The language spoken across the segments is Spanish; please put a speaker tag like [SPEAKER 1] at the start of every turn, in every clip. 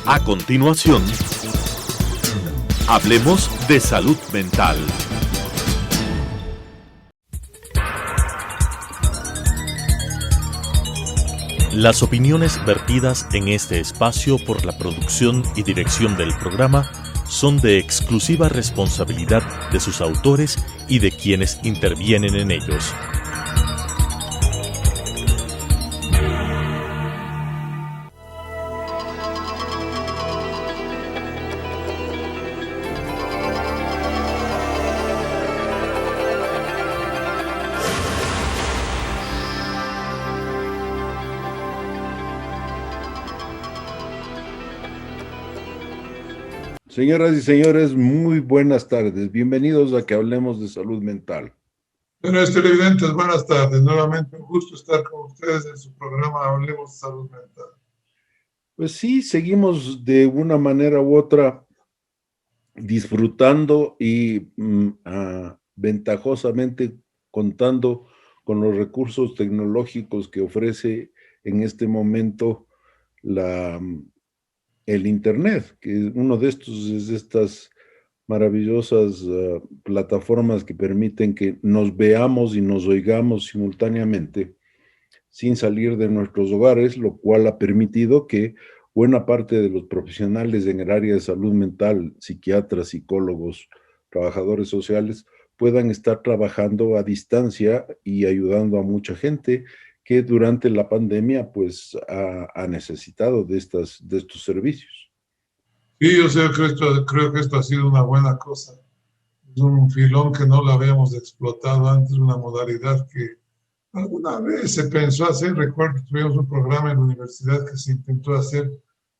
[SPEAKER 1] A continuación, hablemos de salud mental. Las opiniones vertidas en este espacio por la producción y dirección del programa son de exclusiva responsabilidad de sus autores y de quienes intervienen en ellos.
[SPEAKER 2] Señoras y señores, muy buenas tardes. Bienvenidos a que hablemos de salud mental.
[SPEAKER 3] Bueno, televidentes, buenas tardes. Nuevamente un gusto estar con ustedes en su programa Hablemos de Salud Mental.
[SPEAKER 2] Pues sí, seguimos de una manera u otra disfrutando y ventajosamente contando con los recursos tecnológicos que ofrece en este momento el Internet, que uno de estos es estas maravillosas plataformas que permiten que nos veamos y nos oigamos simultáneamente sin salir de nuestros hogares, lo cual ha permitido que buena parte de los profesionales en el área de salud mental, psiquiatras, psicólogos, trabajadores sociales, puedan estar trabajando a distancia y ayudando a mucha gente que durante la pandemia pues ha necesitado de estos servicios.
[SPEAKER 3] Sí, yo sé que creo que esto ha sido una buena cosa. Es un filón que no lo habíamos explotado antes, una modalidad que alguna vez se pensó hacer. Recuerdo que tuvimos un programa en la universidad que se intentó hacer,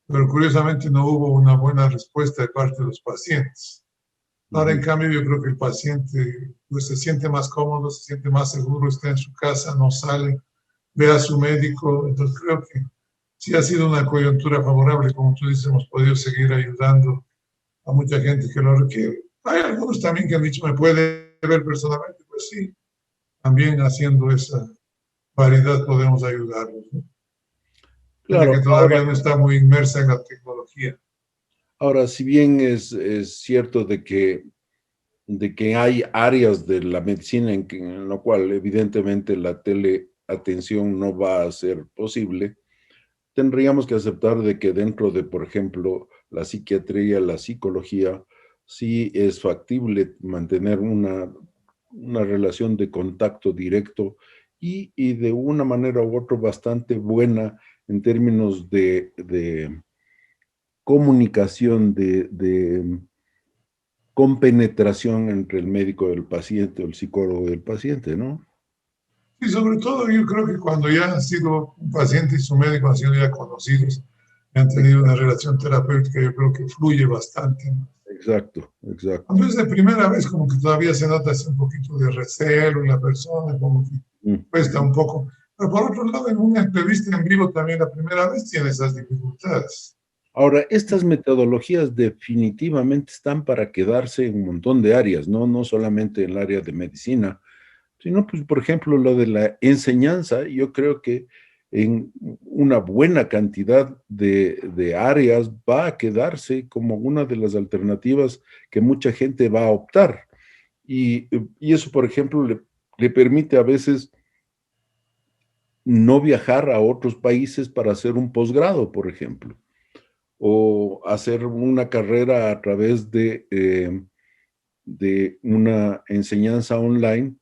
[SPEAKER 3] pero curiosamente no hubo una buena respuesta de parte de los pacientes. Ahora, en cambio, yo creo que el paciente pues, se siente más cómodo, se siente más seguro, está en su casa, no sale, ve a su médico. Entonces, creo que sí ha sido una coyuntura favorable. Como tú dices, hemos podido seguir ayudando a mucha gente que lo requiere. Hay algunos también que han dicho, ¿me puede ver personalmente? Pues sí, también haciendo esa variedad podemos ayudarlos, ¿no? Claro, que todavía no está muy inmersa en la tecnología.
[SPEAKER 2] Ahora, si bien es cierto de que hay áreas de la medicina en lo cual evidentemente la teleatención no va a ser posible, tendríamos que aceptar de que dentro de, por ejemplo, la psiquiatría, la psicología, sí es factible mantener una relación de contacto directo y de una manera u otra bastante buena en términos de comunicación, de compenetración entre el médico del paciente o el psicólogo del paciente, ¿no?
[SPEAKER 3] Y sobre todo yo creo que cuando ya han sido un paciente y su médico han sido ya conocidos, han tenido una relación terapéutica, yo creo que fluye bastante, ¿no?
[SPEAKER 2] Exacto.
[SPEAKER 3] Cuando es de primera vez, como que todavía se nota así un poquito de recelo en la persona, como que cuesta un poco. Pero por otro lado, en una entrevista en vivo también la primera vez tiene esas dificultades.
[SPEAKER 2] Ahora, estas metodologías definitivamente están para quedarse en un montón de áreas, no solamente en el área de medicina, sino, pues, por ejemplo, lo de la enseñanza. Yo creo que en una buena cantidad de áreas va a quedarse como una de las alternativas que mucha gente va a optar. Y eso, por ejemplo, le permite a veces no viajar a otros países para hacer un posgrado, por ejemplo, o hacer una carrera a través de una enseñanza online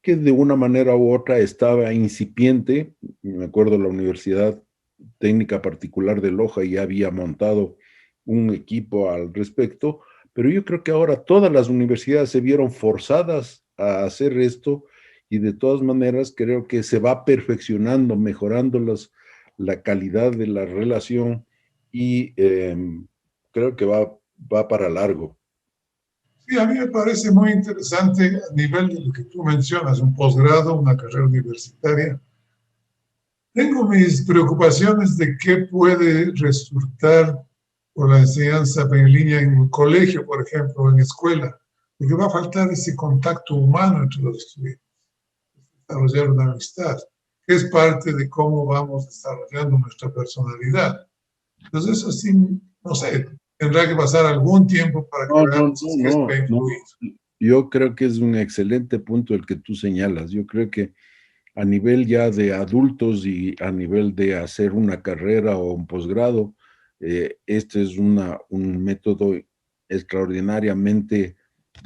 [SPEAKER 2] que de una manera u otra estaba incipiente. Me acuerdo, la Universidad Técnica Particular de Loja ya había montado un equipo al respecto, pero yo creo que ahora todas las universidades se vieron forzadas a hacer esto y de todas maneras creo que se va perfeccionando, mejorando la calidad de la relación y creo que va para largo.
[SPEAKER 3] Sí, a mí me parece muy interesante a nivel de lo que tú mencionas, un posgrado, una carrera universitaria. Tengo mis preocupaciones de qué puede resultar por la enseñanza en línea en un colegio, por ejemplo, en escuela, porque va a faltar ese contacto humano entre los estudiantes, desarrollar una amistad, que es parte de cómo vamos desarrollando nuestra personalidad. Entonces, eso sí no sé, tendrá que pasar algún tiempo para que veamos si es que ha influido.
[SPEAKER 2] Yo creo que es un excelente punto el que tú señalas. Yo creo que a nivel ya de adultos y a nivel de hacer una carrera o un posgrado, este es un método extraordinariamente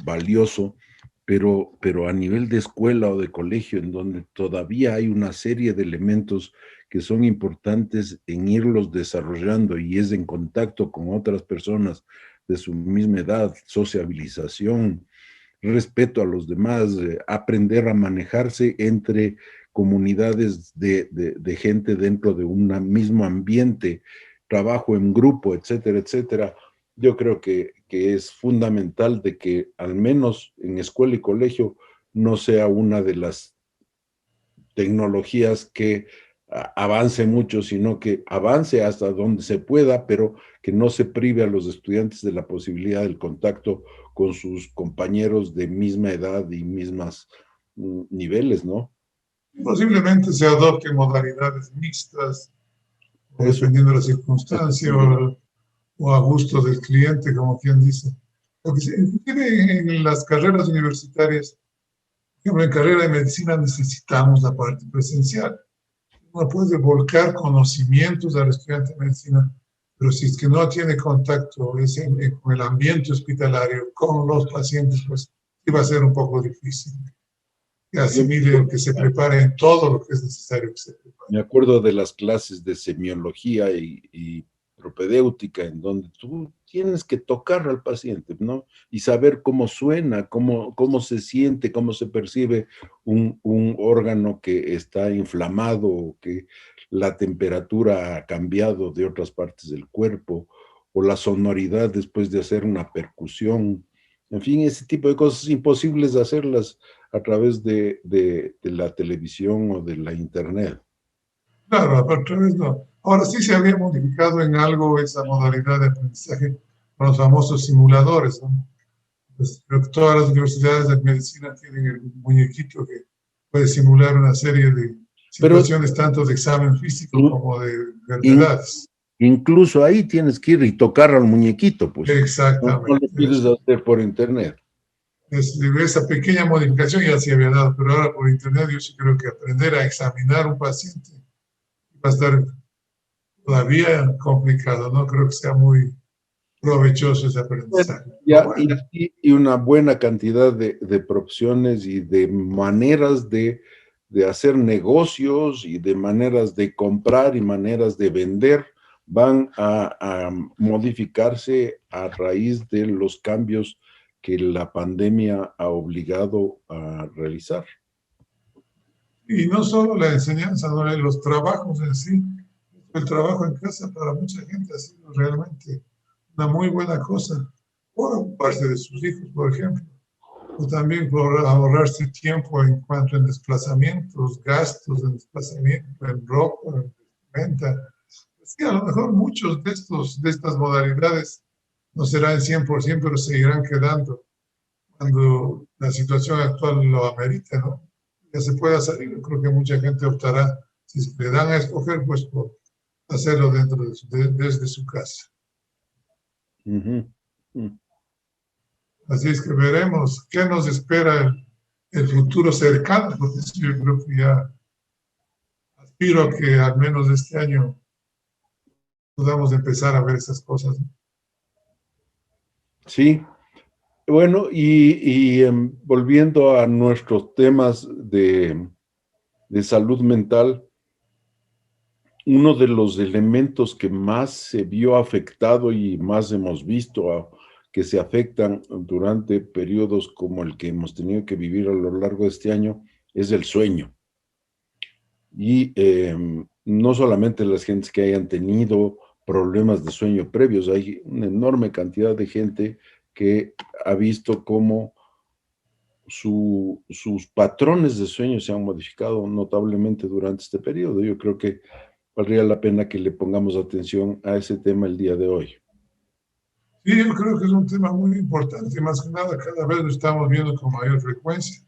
[SPEAKER 2] valioso, pero a nivel de escuela o de colegio, en donde todavía hay una serie de elementos que son importantes en irlos desarrollando y es en contacto con otras personas de su misma edad, sociabilización, respeto a los demás, aprender a manejarse entre comunidades de gente dentro de un mismo ambiente, trabajo en grupo, etcétera, etcétera. Yo creo que es fundamental de que al menos en escuela y colegio no sea una de las tecnologías que avance mucho, sino que avance hasta donde se pueda, pero que no se prive a los estudiantes de la posibilidad del contacto con sus compañeros de misma edad y mismas niveles, ¿no?
[SPEAKER 3] Posiblemente se adopten modalidades mixtas, dependiendo de la circunstancia o a gusto del cliente, como quien dice. Porque en las carreras universitarias, por ejemplo, en carrera de medicina necesitamos la parte presencial. Uno puede volcar conocimientos al estudiante de medicina, pero si es que no tiene contacto con el ambiente hospitalario, con los pacientes, pues sí va a ser un poco difícil que asimile, que se prepare en todo lo que es necesario que se prepare.
[SPEAKER 2] Me acuerdo de las clases de semiología y propedéutica, en donde tú tienes que tocar al paciente, ¿no? Y saber cómo suena, cómo se siente, cómo se percibe un órgano que está inflamado o que la temperatura ha cambiado de otras partes del cuerpo, o la sonoridad después de hacer una percusión. En fin, ese tipo de cosas imposibles de hacerlas a través de la televisión o de la internet.
[SPEAKER 3] Claro, a través no. Ahora sí se había modificado en algo esa modalidad de aprendizaje con los famosos simuladores, ¿no? Pues creo que todas las universidades de medicina tienen el muñequito que puede simular una serie de situaciones, tanto de examen físico como de enfermedades.
[SPEAKER 2] Incluso ahí tienes que ir y tocar al muñequito, pues.
[SPEAKER 3] Exactamente.
[SPEAKER 2] No lo quieres hacer por internet.
[SPEAKER 3] Esa pequeña modificación ya se había dado, pero ahora por internet yo sí creo que aprender a examinar un paciente va a estar todavía complicado, no creo que sea muy provechoso ese aprendizaje.
[SPEAKER 2] Y una buena cantidad de profesiones y de maneras de hacer negocios y de maneras de comprar y maneras de vender van a modificarse a raíz de los cambios que la pandemia ha obligado a realizar.
[SPEAKER 3] Y no solo la enseñanza, no, los trabajos en sí. El trabajo en casa para mucha gente ha sido realmente una muy buena cosa, por parte de sus hijos, por ejemplo, o también por ahorrarse tiempo en cuanto a desplazamientos, gastos en desplazamiento, en ropa, en venta. Sí, a lo mejor muchos de estas modalidades no serán 100%, pero seguirán quedando cuando la situación actual lo amerite, ¿no? Ya se pueda salir. Yo creo que mucha gente optará, si le dan a escoger, pues por hacerlo desde su casa. Así es que veremos qué nos espera el futuro cercano, porque yo creo que ya aspiro a que al menos este año podamos empezar a ver esas cosas.
[SPEAKER 2] Sí. Bueno, y volviendo a nuestros temas de salud mental, uno de los elementos que más se vio afectado y más hemos visto que se afectan durante periodos como el que hemos tenido que vivir a lo largo de este año es el sueño. Y no solamente las gentes que hayan tenido problemas de sueño previos, hay una enorme cantidad de gente que ha visto cómo sus patrones de sueño se han modificado notablemente durante este periodo. Yo creo que valdría la pena que le pongamos atención a ese tema el día de hoy.
[SPEAKER 3] Sí, yo creo que es un tema muy importante, más que nada cada vez lo estamos viendo con mayor frecuencia.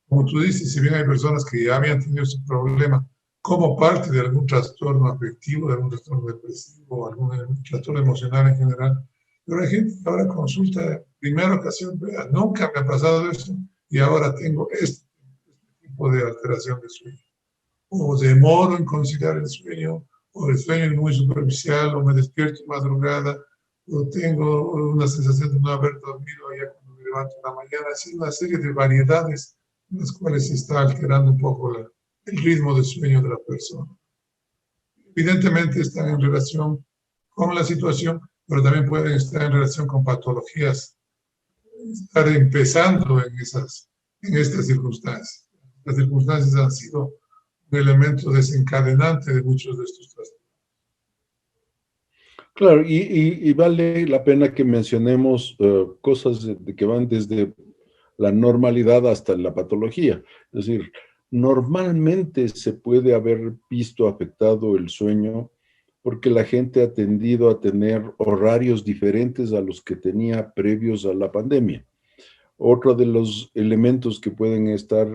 [SPEAKER 3] Como tú dices, si bien hay personas que ya habían tenido ese problema como parte de algún trastorno afectivo, de algún trastorno depresivo, algún trastorno emocional en general. Pero hay gente que ahora consulta, primera ocasión, vea, nunca me ha pasado eso y ahora tengo este tipo de alteración de sueño. O demoro en conciliar el sueño, o el sueño es muy superficial, o me despierto en madrugada, o tengo una sensación de no haber dormido ya cuando me levanto en la mañana. Así una serie de variedades en las cuales se está alterando un poco el ritmo de sueño de la persona. Evidentemente están en relación con la situación, pero también pueden estar en relación con patologías, estar empezando en estas circunstancias. Las circunstancias han sido un elemento desencadenante de muchos de estos trastornos.
[SPEAKER 2] Claro, y vale la pena que mencionemos cosas que van desde la normalidad hasta la patología. Es decir, normalmente se puede haber visto afectado el sueño porque la gente ha tendido a tener horarios diferentes a los que tenía previos a la pandemia. Otro de los elementos que pueden estar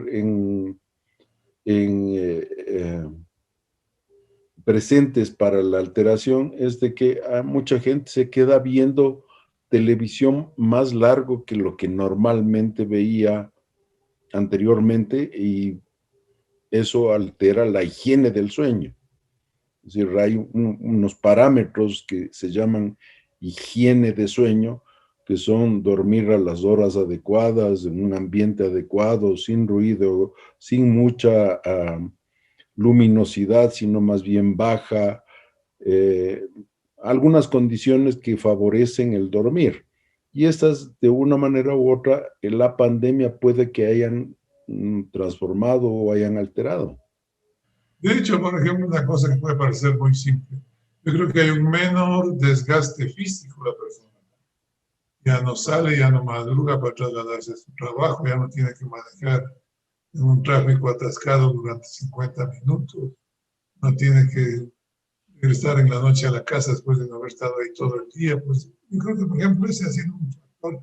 [SPEAKER 2] presentes para la alteración es de que a mucha gente se queda viendo televisión más largo que lo que normalmente veía anteriormente y eso altera la higiene del sueño. Es decir, hay unos parámetros que se llaman higiene de sueño, que son dormir a las horas adecuadas, en un ambiente adecuado, sin ruido, sin mucha luminosidad, sino más bien baja, algunas condiciones que favorecen el dormir. Y estas, de una manera u otra, en la pandemia puede que hayan transformado o hayan alterado.
[SPEAKER 3] De hecho, por ejemplo, una cosa que puede parecer muy simple. Yo creo que hay un menor desgaste físico de la persona. Ya no sale, ya no madruga para trasladarse a su trabajo, ya no tiene que manejar en un tráfico atascado durante 50 minutos, no tiene que regresar en la noche a la casa después de no haber estado ahí todo el día. Pues yo creo que, por ejemplo, ese ha sido un factor.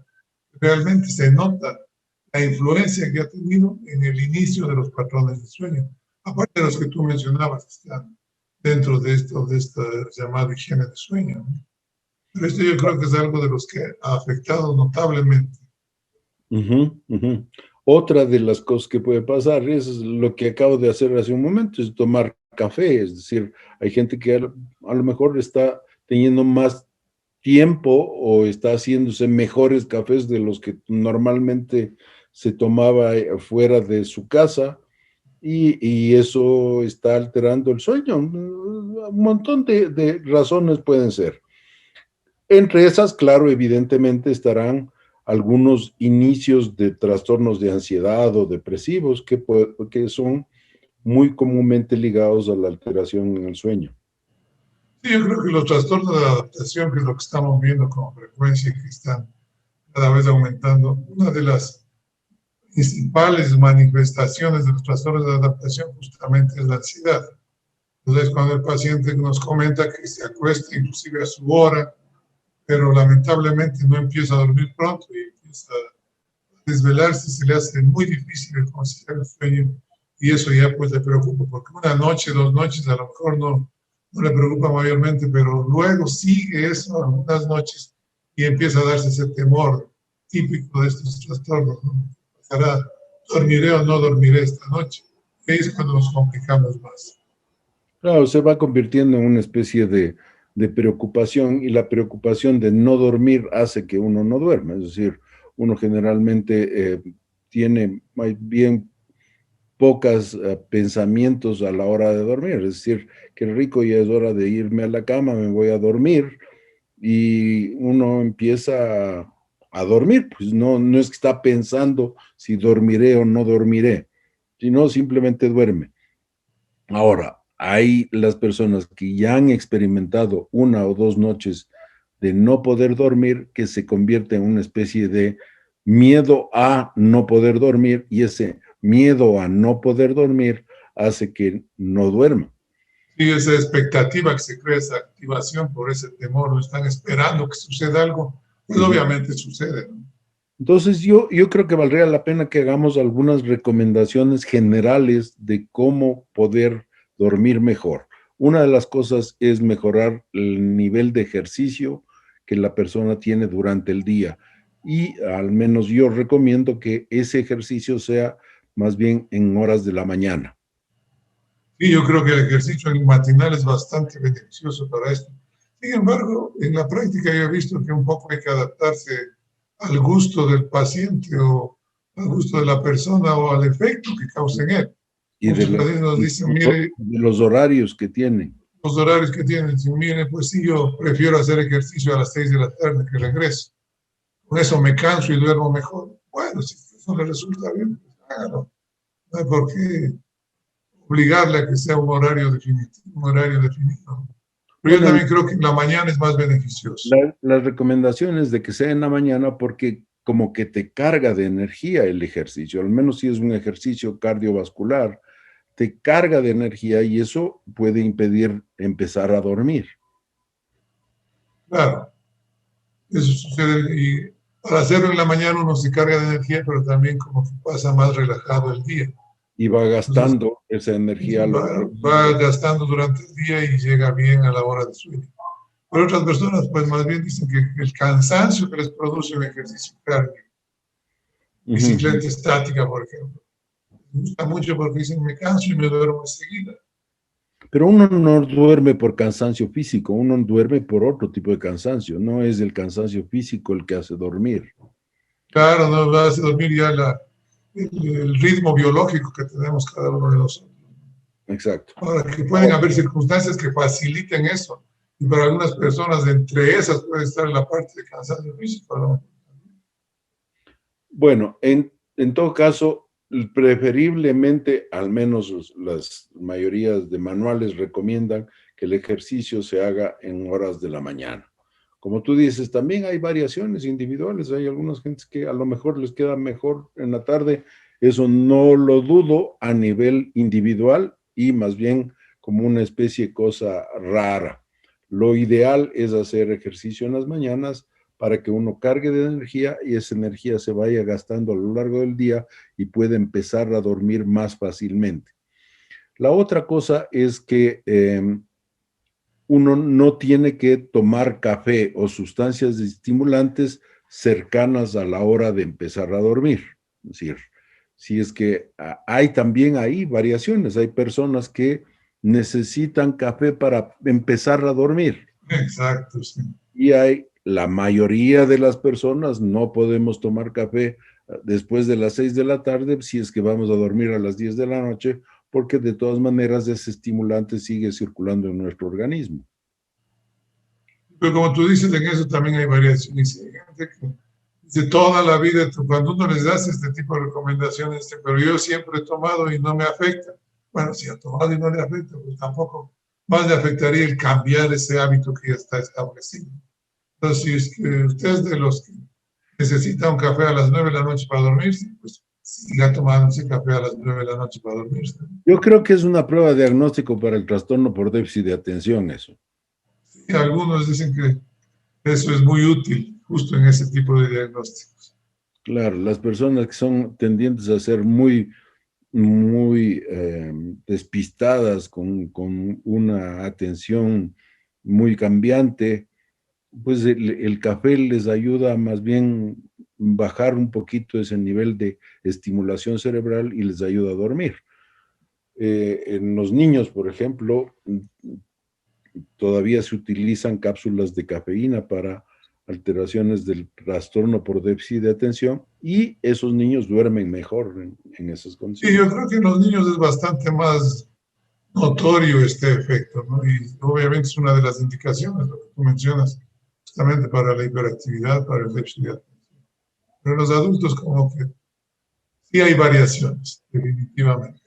[SPEAKER 3] Realmente se nota la influencia que ha tenido en el inicio de los patrones de sueño. Aparte de los que tú mencionabas, están dentro de esta llamada higiene de sueño, ¿no? Pero esto yo creo que es algo de los que ha afectado notablemente.
[SPEAKER 2] Otra de las cosas que puede pasar es lo que acabo de hacer hace un momento, es tomar café. Es decir, hay gente que a lo mejor está teniendo más tiempo o está haciéndose mejores cafés de los que normalmente se tomaba fuera de su casa. Y eso está alterando el sueño. Un montón de razones pueden ser. Entre esas, claro, evidentemente estarán algunos inicios de trastornos de ansiedad o depresivos que son muy comúnmente ligados a la alteración en el sueño.
[SPEAKER 3] Sí, yo creo que los trastornos de adaptación, que es lo que estamos viendo con frecuencia y que están cada vez aumentando, una de las principales manifestaciones de los trastornos de adaptación justamente es la ansiedad. Entonces, cuando el paciente nos comenta que se acuesta inclusive a su hora, pero lamentablemente no empieza a dormir pronto y empieza a desvelarse, se le hace muy difícil conciliar el sueño y eso ya pues le preocupa, porque una noche, 2 noches a lo mejor no le preocupa mayormente, pero luego sigue eso algunas noches y empieza a darse ese temor típico de estos trastornos, ¿no? ¿Dormiré o no dormiré esta noche? Y ahí es cuando nos complicamos más.
[SPEAKER 2] Claro, se va convirtiendo en una especie de preocupación y la preocupación de no dormir hace que uno no duerma. Es decir, uno generalmente tiene más bien pocos pensamientos a la hora de dormir. Es decir, qué rico, ya es hora de irme a la cama, me voy a dormir y uno empieza a dormir, pues no es que está pensando si dormiré o no dormiré, sino simplemente duerme. Ahora, hay las personas que ya han experimentado 1 o 2 noches de no poder dormir, que se convierte en una especie de miedo a no poder dormir, y ese miedo a no poder dormir hace que no duerma.
[SPEAKER 3] Sí, esa expectativa que se crea, esa activación por ese temor, no están esperando que suceda algo, pues obviamente sucede, ¿no?
[SPEAKER 2] Entonces yo creo que valdría la pena que hagamos algunas recomendaciones generales de cómo poder dormir mejor. Una de las cosas es mejorar el nivel de ejercicio que la persona tiene durante el día. Y al menos yo recomiendo que ese ejercicio sea más bien en horas de la mañana.
[SPEAKER 3] Sí, yo creo que el ejercicio matinal es bastante beneficioso para esto. Sin embargo, en la práctica yo he visto que un poco hay que adaptarse al gusto del paciente o al gusto de la persona o al efecto que causa en él.
[SPEAKER 2] Y
[SPEAKER 3] Muchos pacientes nos dicen, mire,
[SPEAKER 2] de los horarios que tiene.
[SPEAKER 3] los horarios que tienen, dicen, mire, pues sí, yo prefiero hacer ejercicio a las 6 de la tarde que regreso. Con eso me canso y duermo mejor. Bueno, si eso le resulta bien, pues hágalo. No hay por qué obligarle a que sea un horario definido. Pero yo también creo que en la mañana es más beneficioso.
[SPEAKER 2] Las recomendaciones de que sea en la mañana porque como que te carga de energía el ejercicio, al menos si es un ejercicio cardiovascular, te carga de energía y eso puede impedir empezar a dormir.
[SPEAKER 3] Claro, eso sucede y al hacerlo en la mañana uno se carga de energía, pero también como que pasa más relajado el día.
[SPEAKER 2] Y va gastando esa energía.
[SPEAKER 3] Va gastando durante el día y llega bien a la hora de sueño. Pero otras personas, pues más bien dicen que el cansancio que les produce un ejercicio cardíaco, bicicleta estática, por ejemplo, me gusta mucho porque dicen me canso y me duermo enseguida.
[SPEAKER 2] Pero uno no duerme por cansancio físico, uno duerme por otro tipo de cansancio, no es el cansancio físico el que hace dormir.
[SPEAKER 3] Claro, no hace dormir ya el ritmo biológico que tenemos cada uno de nosotros.
[SPEAKER 2] Exacto.
[SPEAKER 3] Ahora, que pueden haber circunstancias que faciliten eso. Y para algunas personas, entre esas puede estar la parte de cansancio físico, ¿no?
[SPEAKER 2] Bueno, en todo caso, preferiblemente, al menos las mayorías de manuales recomiendan que el ejercicio se haga en horas de la mañana. Como tú dices, también hay variaciones individuales. Hay algunas gentes que a lo mejor les queda mejor en la tarde. Eso no lo dudo a nivel individual y más bien como una especie de cosa rara. Lo ideal es hacer ejercicio en las mañanas para que uno cargue de energía y esa energía se vaya gastando a lo largo del día y pueda empezar a dormir más fácilmente. La otra cosa es que uno no tiene que tomar café o sustancias estimulantes cercanas a la hora de empezar a dormir. Es decir, si es que hay también ahí variaciones, hay personas que necesitan café para empezar a dormir.
[SPEAKER 3] Exacto, sí.
[SPEAKER 2] Y la mayoría de las personas no podemos tomar café después de las 6 de la tarde si es que vamos a dormir a las 10 de la noche, porque de todas maneras ese estimulante sigue circulando en nuestro organismo.
[SPEAKER 3] Pero como tú dices, en eso también hay variaciones. Hay gente que dice toda la vida, cuando uno les das este tipo de recomendaciones, pero yo siempre he tomado y no me afecta. Bueno, si ha tomado y no le afecta, pues tampoco más le afectaría el cambiar ese hábito que ya está establecido. Entonces, si es que usted es de los que necesita un café a las 9 de la noche para dormirse, pues siga tomando ese café a las 9 de la noche para dormirse.
[SPEAKER 2] Yo creo que es una prueba de diagnóstico para el trastorno por déficit de atención eso.
[SPEAKER 3] Sí, algunos dicen que eso es muy útil justo en ese tipo de diagnósticos.
[SPEAKER 2] Claro, las personas que son tendientes a ser muy despistadas, con una atención muy cambiante, pues el café les ayuda a más bien bajar un poquito ese nivel de estimulación cerebral y les ayuda a dormir. En los niños, por ejemplo, todavía se utilizan cápsulas de cafeína para alteraciones del trastorno por déficit de atención y esos niños duermen mejor en esas condiciones.
[SPEAKER 3] Sí, yo creo que en los niños es bastante más notorio este efecto, ¿no? Y obviamente es una de las indicaciones, lo que tú mencionas, justamente para la hiperactividad, para el déficit de atención. Pero en los adultos como que sí hay variaciones, definitivamente.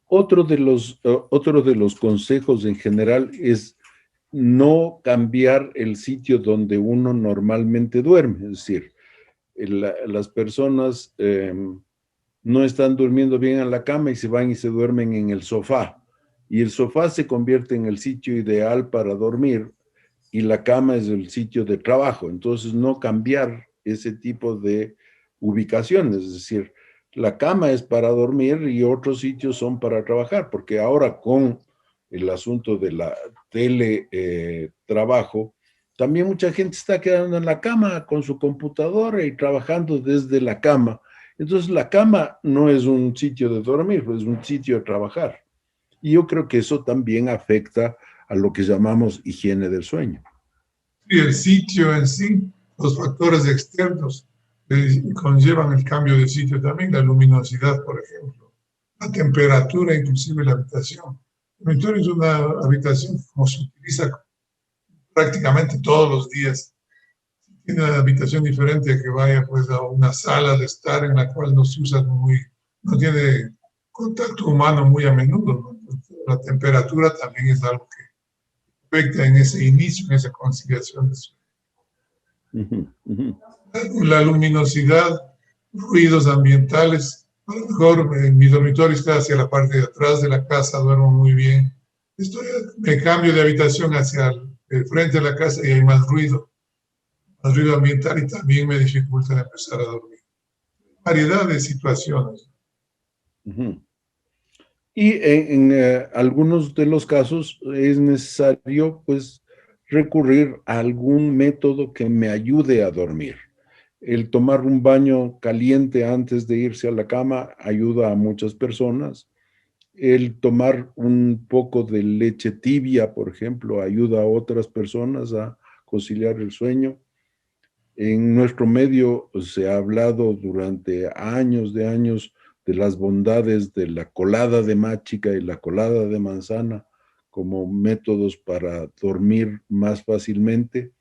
[SPEAKER 2] Otro de los consejos en general es no cambiar el sitio donde uno normalmente duerme. Es decir, las personas no están durmiendo bien en la cama y se van y se duermen en el sofá. Y el sofá se convierte en el sitio ideal para dormir y la cama es el sitio de trabajo. Entonces, no cambiar ese tipo de ubicaciones. Es decir, la cama es para dormir y otros sitios son para trabajar, porque ahora con el asunto de la teletrabajo, también mucha gente está quedando en la cama con su computadora y trabajando desde la cama. Entonces la cama no es un sitio de dormir, es un sitio de trabajar. Y yo creo que eso también afecta a lo que llamamos higiene del sueño.
[SPEAKER 3] Y el sitio en sí, los factores externos conllevan el cambio de sitio también, la luminosidad, por ejemplo, la temperatura, inclusive la habitación. El dormitorio es una habitación como se utiliza prácticamente todos los días. Tiene una habitación diferente a que vaya pues a una sala de estar en la cual no se usa no tiene contacto humano muy a menudo, ¿no? La temperatura también es algo que afecta en ese inicio, en esa conciliación de sueño. La luminosidad, ruidos ambientales. A lo mejor mi dormitorio está hacia la parte de atrás de la casa, duermo muy bien. Me cambio de habitación hacia el frente de la casa y hay más ruido ambiental y también me dificulta empezar a dormir. Variedad de situaciones.
[SPEAKER 2] Y en algunos de los casos es necesario pues recurrir a algún método que me ayude a dormir. El tomar un baño caliente antes de irse a la cama ayuda a muchas personas. El tomar un poco de leche tibia, por ejemplo, ayuda a otras personas a conciliar el sueño. En nuestro medio se ha hablado durante años de las bondades de la colada de máchica y la colada de manzana como métodos para dormir más fácilmente.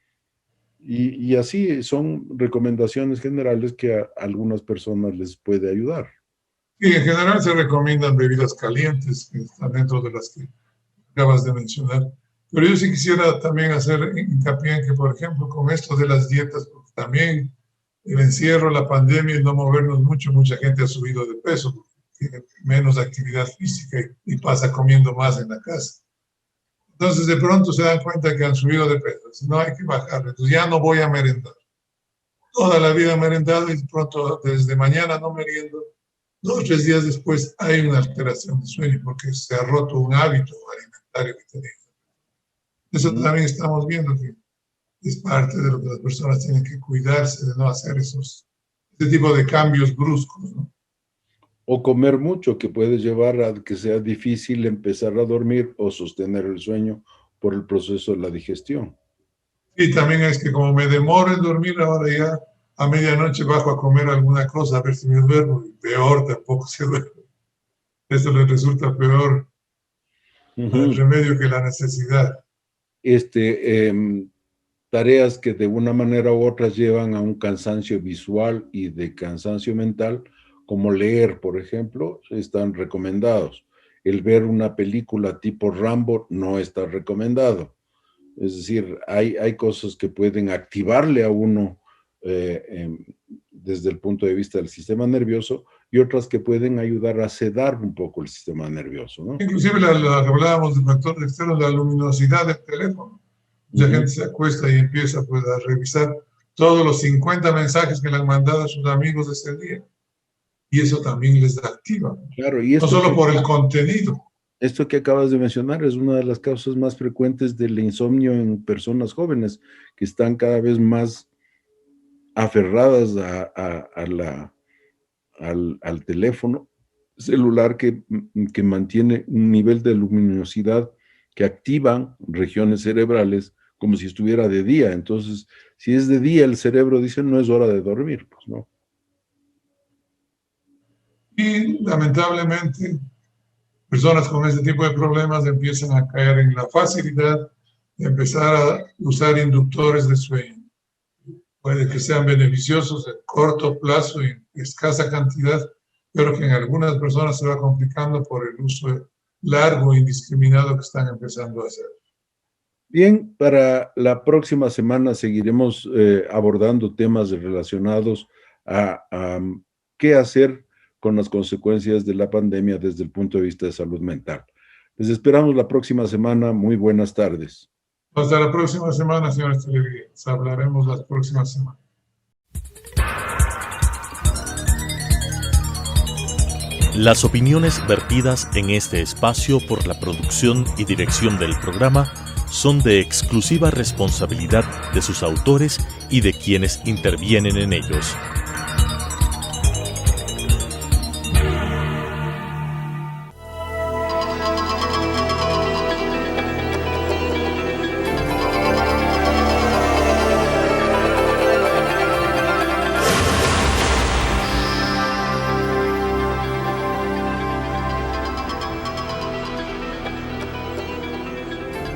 [SPEAKER 2] Y así son recomendaciones generales que a algunas personas les puede ayudar.
[SPEAKER 3] Y en general se recomiendan bebidas calientes, que están dentro de las que acabas de mencionar. Pero yo sí quisiera también hacer hincapié en que, por ejemplo, con esto de las dietas, porque también el encierro, la pandemia y no movernos mucho, mucha gente ha subido de peso, porque tiene menos actividad física y pasa comiendo más en la casa. Entonces de pronto se dan cuenta que han subido de peso, no hay que bajarlo, entonces ya no voy a merendar. Toda la vida merendado y de pronto desde mañana no meriendo, 2 o 3 días después hay una alteración de sueño porque se ha roto un hábito alimentario que tenía. Eso también estamos viendo que es parte de lo que las personas tienen que cuidarse de no hacer este tipo de cambios bruscos, ¿no?
[SPEAKER 2] O comer mucho, que puede llevar a que sea difícil empezar a dormir o sostener el sueño por el proceso de la digestión.
[SPEAKER 3] Y también es que como me demoro en dormir, ahora ya a medianoche bajo a comer alguna cosa a ver si me duermo, y peor, tampoco se duerme. Esto le resulta peor el remedio que la necesidad.
[SPEAKER 2] Tareas que de una manera u otra llevan a un cansancio visual y de cansancio mental, como leer, por ejemplo, están recomendados. El ver una película tipo Rambo no está recomendado. Es decir, hay cosas que pueden activarle a uno desde el punto de vista del sistema nervioso y otras que pueden ayudar a sedar un poco el sistema nervioso, ¿no?
[SPEAKER 3] Inclusive hablábamos de factores externos, la luminosidad del teléfono. Mucha gente se acuesta y empieza pues, a revisar todos los 50 mensajes que le han mandado a sus amigos de ese día. Y eso también les activa.
[SPEAKER 2] Claro, y esto
[SPEAKER 3] no solo por el contenido.
[SPEAKER 2] Esto que acabas de mencionar es una de las causas más frecuentes del insomnio en personas jóvenes que están cada vez más aferradas al teléfono celular que mantiene un nivel de luminosidad que activan regiones cerebrales como si estuviera de día. Entonces, si es de día, el cerebro dice no es hora de dormir, pues no.
[SPEAKER 3] Y lamentablemente, personas con este tipo de problemas empiezan a caer en la facilidad de empezar a usar inductores de sueño. Puede que sean beneficiosos en corto plazo y en escasa cantidad, pero que en algunas personas se va complicando por el uso largo e indiscriminado que están empezando a hacer.
[SPEAKER 2] Bien, para la próxima semana seguiremos abordando temas relacionados a qué hacer con las consecuencias de la pandemia desde el punto de vista de salud mental. Les esperamos la próxima semana. Muy buenas tardes.
[SPEAKER 3] Hasta la próxima semana, señores televidentes. Hablaremos la próxima semana.
[SPEAKER 1] Las opiniones vertidas en este espacio por la producción y dirección del programa son de exclusiva responsabilidad de sus autores y de quienes intervienen en ellos.